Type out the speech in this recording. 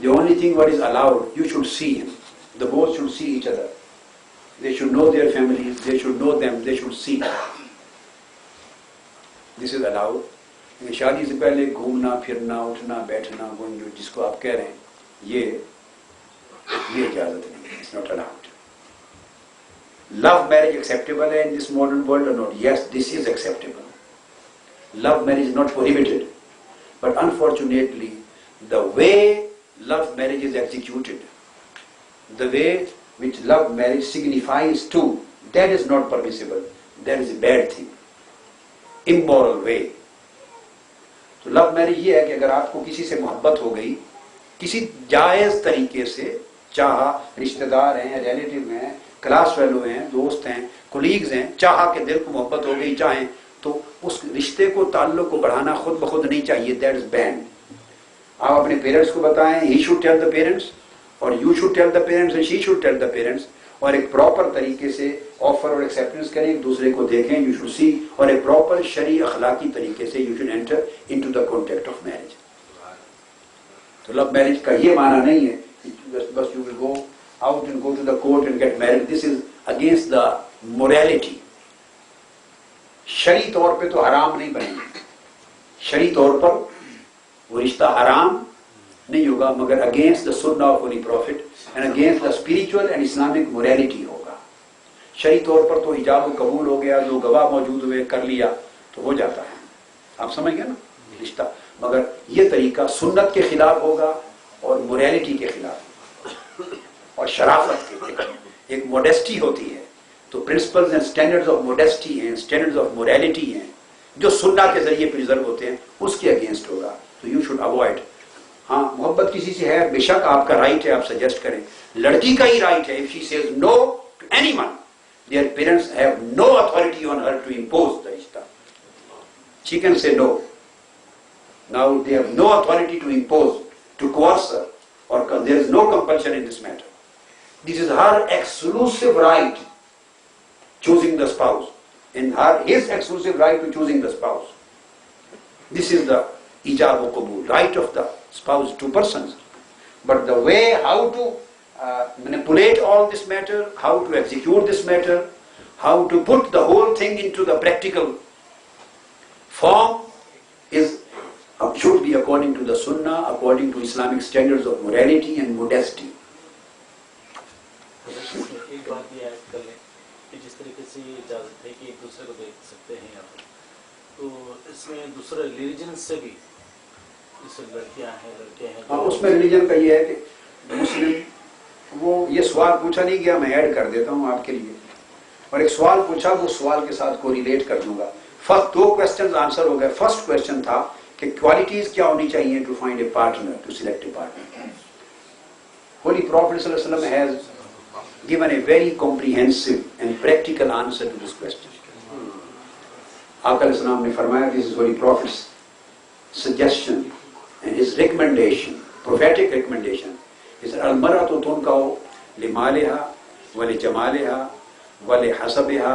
The only thing what is allowed, you should see him. The both should see each other. They should know their families, they should know them, they should see. This is allowed. शादी से पहले घूमना फिरना उठना बैठना जिसको आप कह रहे हैं ये इजाजत नहीं है. It's not allowed. Love marriage acceptable in this modern world or not? Yes, this is acceptable. Love marriage is not prohibited. But unfortunately, the way love marriage is executed, the way which love marriage signifies to, that is not permissible. That is a bad thing. Immoral way. तो love marriage ये है कि अगर आपको किसी से मोहब्बत हो गई, किसी जायज तरीके से, चाहा रिश्तेदार हैं, रिलेटिव हैं, क्लास फेलो हैं, दोस्त हैं, कोलीग्स हैं, चाहा के दिल को मोहब्बत हो गई, चाहें तो उस रिश्ते को, ताल्लुक को बढ़ाना खुद ब खुद नहीं चाहिए. That is ban. आप अपने पेरेंट्स को बताएं, he should tell the parents और you should tell the parents and she should tell the parents, और एक प्रॉपर तरीके से ऑफर और एक्सेप्टेंस करें, एक दूसरे को देखें, यू शुड सी, और एक प्रॉपर शरी अखलाकी तरीके से you should enter into the contract of marriage. तो लव मैरिज का ये माना नहीं है बस you will go out and go to the court and get married. This is against the morality. शरी तौर पे तो हराम नहीं बनेगी, शरी तौर पर वो रिश्ता हराम नहीं होगा, मगर अगेंस्ट द सुन्ना of holy prophet and against the spiritual and Islamic morality होगा. शरी तौर पर तो इजाब कबूल हो गया, जो गवाह मौजूद हुए कर लिया तो हो जाता है, आप समझ गए ना रिश्ता. मगर ये तरीका सुन्नत के खिलाफ होगा और मोरालिटी के खिलाफ और शराफत के. एक मोडेस्टी होती है तो principles and standards of modesty हैं, स्टैंडर्ड्स ऑफ मोरालिटी हैं, जो सुन्ना के जरिए प्रिजर्व होते हैं, उसके अगेंस्ट होगा. तो यू शुड अवॉइड. हाँ, मोहब्बत किसी से है, बेशक आपका राइट है, आप सजेस्ट करें. लड़की का ही राइट है. If she says no to anyone, their parents have no authority on her to impose the रिश्ता. She can say no. Now they have no authority to impose, to coerce her, और there is no compulsion in this matter. This is her exclusive right choosing the spouse, and his exclusive right to choosing the spouse. This is the ijab wa qabul, right of the spouse, two persons. But the way how to manipulate all this matter, how to execute this matter, how to put the whole thing into the practical form is should be according to the sunnah, according to Islamic standards of morality and modesty. एक बात ये add कर लें कि जिस तरीके से ये इजाज़त है कि एक दूसरे को देख सकते हैं यहाँ पर, तो इसमें दूसरे रिलीजन से भी जैसे लड़कियाँ हैं, लड़के हैं. हाँ, उसमें रिलीजन का ये है कि मुस्लिम, वो ये सवाल पूछा नहीं गया, मैं ऐड कर देता हूँ आपके लिए. और एक सवाल पूछा, वो सवाल के साथ कोरिलेट कर दूंगा. फर्स्ट दो क्वेश्चन आंसर हो गए. फर्स्ट क्वेश्चन था कि क्वालिटीज क्या होनी चाहिए to find a partner, to select a partner. Holy prophet सल्लल्लाहु अलैहि वसल्लम has given a very comprehensive and practical answer to this question. Aqa al-Islam ne farmaya, this is Holy Prophet's suggestion and his recommendation, prophetic recommendation, is al-mar'atu tunkau li maliha wa li jamaliha wa li hasabiha